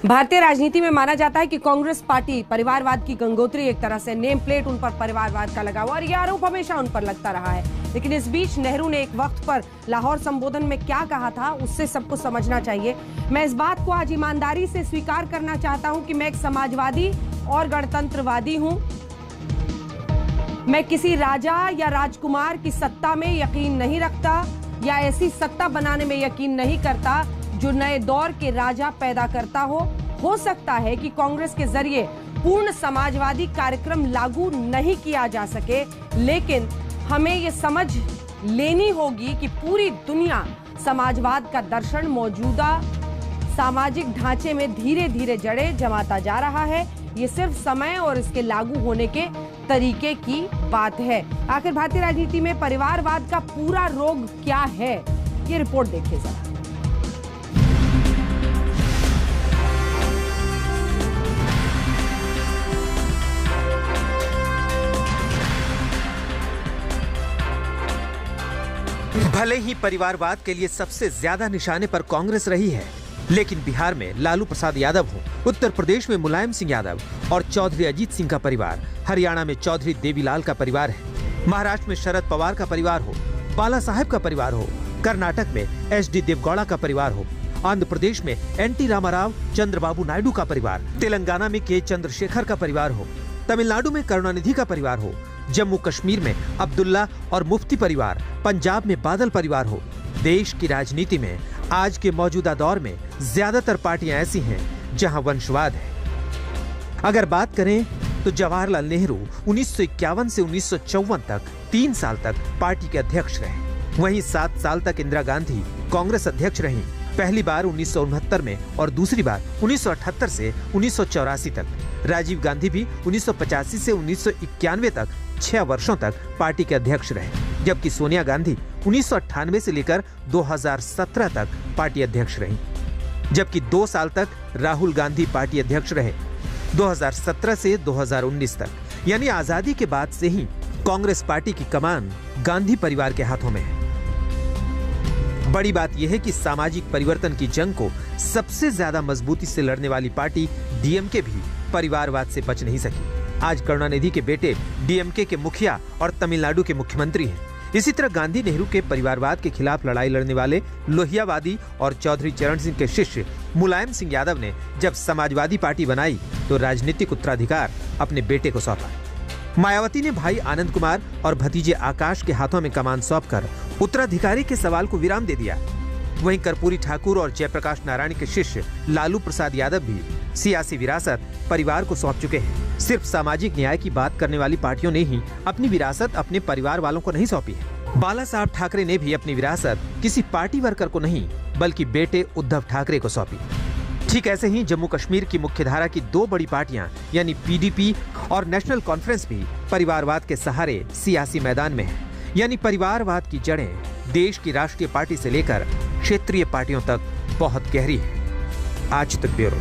भारतीय राजनीति में माना जाता है कि कांग्रेस पार्टी परिवारवाद की गंगोत्री, एक तरह से नेम प्लेट उन पर परिवारवाद का लगा हुआ और यह आरोप हमेशा उन पर लगता रहा है। लेकिन इस बीच नेहरू ने एक वक्त पर लाहौर संबोधन में क्या कहा था, उससे सबको समझना चाहिए। मैं इस बात को आज ईमानदारी से स्वीकार करना चाहता हूं कि मैं एक समाजवादी और गणतंत्रवादी हूं। मैं किसी राजा या राजकुमार की सत्ता में यकीन नहीं रखता या ऐसी सत्ता बनाने में यकीन नहीं करता जो नए दौर के राजा पैदा करता हो सकता है कि कांग्रेस के जरिए पूर्ण समाजवादी कार्यक्रम लागू नहीं किया जा सके, लेकिन हमें यह समझ लेनी होगी कि पूरी दुनिया समाजवाद का दर्शन मौजूदा सामाजिक ढांचे में धीरे धीरे जड़ें जमाता जा रहा है। ये सिर्फ समय और इसके लागू होने के तरीके की बात है। आखिर भारतीय राजनीति में परिवारवाद का पूरा रोग क्या है, ये रिपोर्ट देखिए जरा। भले ही परिवारवाद के लिए सबसे ज्यादा निशाने पर कांग्रेस रही है, लेकिन बिहार में लालू प्रसाद यादव हो, उत्तर प्रदेश में मुलायम सिंह यादव और चौधरी अजीत सिंह का परिवार, हरियाणा में चौधरी देवीलाल का परिवार है, महाराष्ट्र में शरद पवार का परिवार हो, बाला साहेब का परिवार हो, कर्नाटक में एच.डी. देवगौड़ा का परिवार हो, आंध्र प्रदेश में एन.टी. रामाराव चंद्रबाबू नायडू का परिवार, तेलंगाना में के. चंद्रशेखर का परिवार हो, तमिलनाडु में करुणानिधि का परिवार हो, जम्मू कश्मीर में अब्दुल्ला और मुफ्ती परिवार, पंजाब में बादल परिवार हो। देश की राजनीति में आज के मौजूदा दौर में ज्यादातर पार्टियां ऐसी हैं जहां वंशवाद है। अगर बात करें तो जवाहरलाल नेहरू 1951 से 1954 तक 3 साल तक पार्टी के अध्यक्ष रहे। वहीं 7 साल तक इंदिरा गांधी कांग्रेस अध्यक्ष रहीं, पहली बार 1969 में और दूसरी बार 1978 से 1984 तक। राजीव गांधी भी 1985 से 1991 तक 6 वर्षों तक पार्टी के अध्यक्ष रहे, जबकि सोनिया गांधी 1998 से लेकर 2017 तक पार्टी अध्यक्ष रहीं, जबकि 2 साल तक राहुल गांधी पार्टी अध्यक्ष रहे, 2017 से 2019 तक। यानी आजादी के बाद से ही कांग्रेस पार्टी की कमान गांधी परिवार के हाथों में है। बड़ी बात यह है कि सामाजिक परिवर्तन की जंग को सबसे ज्यादा मजबूती से लड़ने वाली पार्टी डीएमके भी परिवारवाद से बच नहीं सकी। आज करुणानिधि के बेटे डीएमके के मुखिया और तमिलनाडु के मुख्यमंत्री हैं। इसी तरह गांधी नेहरू के परिवारवाद के खिलाफ लड़ाई लड़ने वाले लोहियावादी और चौधरी चरण सिंह के शिष्य मुलायम सिंह यादव ने जब समाजवादी पार्टी बनाई तो राजनीतिक उत्तराधिकार अपने बेटे को सौंपा। मायावती ने भाई आनंद कुमार और भतीजे आकाश के हाथों में कमान सौंपकर उत्तराधिकारी के सवाल को विराम दे दिया। वहीं कर्पूरी ठाकुर और जयप्रकाश नारायण के शिष्य लालू प्रसाद यादव भी सियासी विरासत परिवार को सौंप चुके हैं। सिर्फ सामाजिक न्याय की बात करने वाली पार्टियों ने ही अपनी विरासत अपने परिवार वालों को नहीं सौंपी है। बाला साहब ठाकरे ने भी अपनी विरासत किसी पार्टी वर्कर को नहीं बल्कि बेटे उद्धव ठाकरे को सौंपी। ठीक ऐसे ही जम्मू कश्मीर की मुख्यधारा की 2 बड़ी पार्टियां यानी पीडीपी और नेशनल कॉन्फ्रेंस भी परिवारवाद के सहारे सियासी मैदान में है। यानी परिवारवाद की जड़ें देश की राष्ट्रीय पार्टी से लेकर क्षेत्रीय पार्टियों तक बहुत गहरी है। आज तक ब्यूरो।